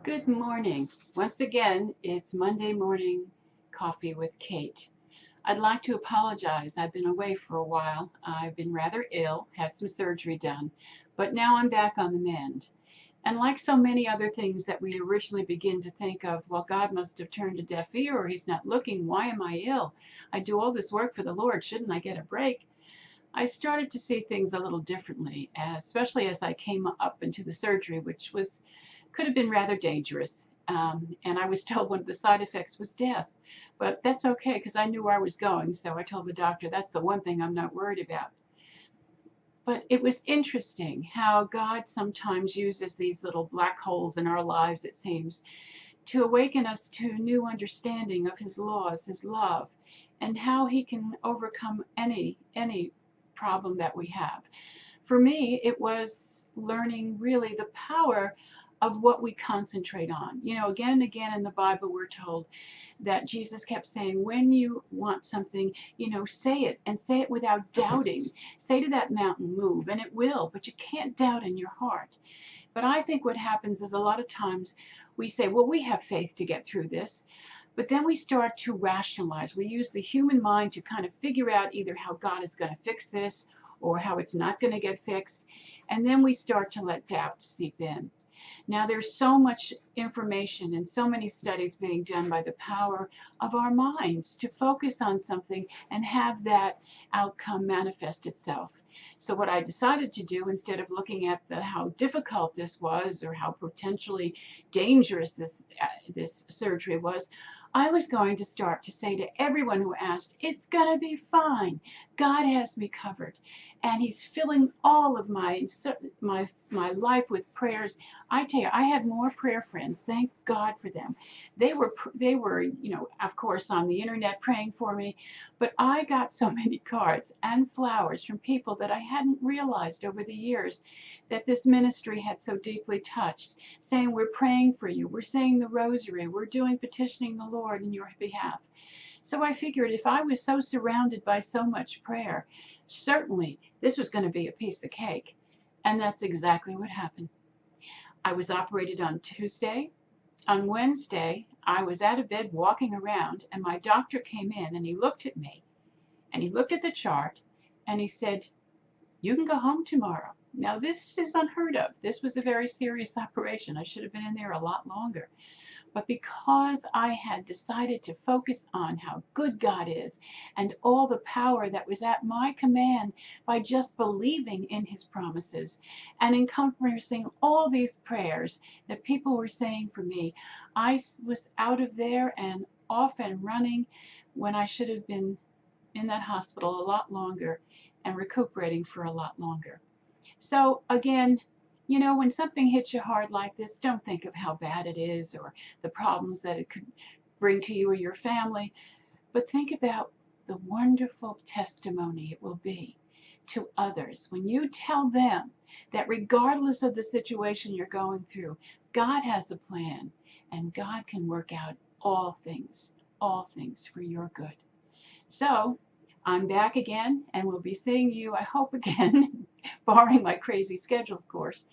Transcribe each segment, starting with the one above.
Good morning. Once again, it's Monday morning coffee with Kate. I'd like to apologize. I've been away for a while. I've been rather ill, had some surgery done, but now I'm back on the mend. And like so many other things that we originally begin to think of, well, God must have turned a deaf ear or he's not looking. Why am I ill? I do all this work for the Lord. Shouldn't I get a break? I started to see things a little differently, especially as I came up into the surgery, which could have been rather dangerous. And I was told one of the side effects was death. But that's okay because I knew where I was going. So I told the doctor that's the one thing I'm not worried about. But it was interesting how God sometimes uses these little black holes in our lives, it seems, to awaken us to new understanding of his laws, his love, and how he can overcome any problem that we have. For me, it was learning really the power of what we concentrate on. You know, again and again in the Bible, we're told that Jesus kept saying, when you want something, say it and say it without doubting. Say to that mountain, move, and it will, but you can't doubt in your heart. But I think what happens is a lot of times we say, well, we have faith to get through this. But then we start to rationalize. We use the human mind to kind of figure out either how God is going to fix this or how it's not going to get fixed. And then we start to let doubt seep in. Now, there's so much information and so many studies being done by the power of our minds to focus on something and have that outcome manifest itself. So what I decided to do, instead of looking at how difficult this was or how potentially dangerous this surgery was, I was going to start to say to everyone who asked, it's going to be fine. God has me covered. And he's filling all of my life with prayers. I tell you, I had more prayer friends. Thank God for them. They were, of course, on the internet praying for me, but I got so many cards and flowers from people that I hadn't realized over the years that this ministry had so deeply touched, saying, we're praying for you, we're saying the rosary, we're doing petitioning the Lord in your behalf. So I figured if I was so surrounded by so much prayer, certainly this was going to be a piece of cake. And that's exactly what happened. I was operated on Tuesday. On Wednesday, I was out of bed walking around, and my doctor came in and he looked at me and he looked at the chart and he said, you can go home tomorrow. Now, this is unheard of. This was a very serious operation. I should have been in there a lot longer. But because I had decided to focus on how good God is and all the power that was at my command by just believing in his promises and encompassing all these prayers that people were saying for me, I was out of there and off and running when I should have been in that hospital a lot longer and recuperating for a lot longer. So again, when something hits you hard like this, don't think of how bad it is or the problems that it could bring to you or your family, but think about the wonderful testimony it will be to others when you tell them that regardless of the situation you're going through, God has a plan and God can work out all things for your good. So I'm back again and we'll be seeing you, I hope, again, barring my crazy schedule, of course,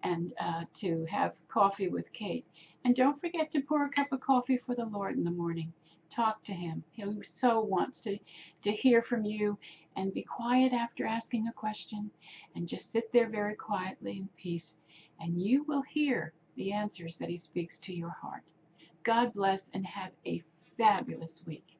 and to have coffee with Kate. And don't forget to pour a cup of coffee for the Lord in the morning. Talk to him. He so wants to hear from you, and be quiet after asking a question and just sit there very quietly in peace, and you will hear the answers that he speaks to your heart. God bless and have a fabulous week.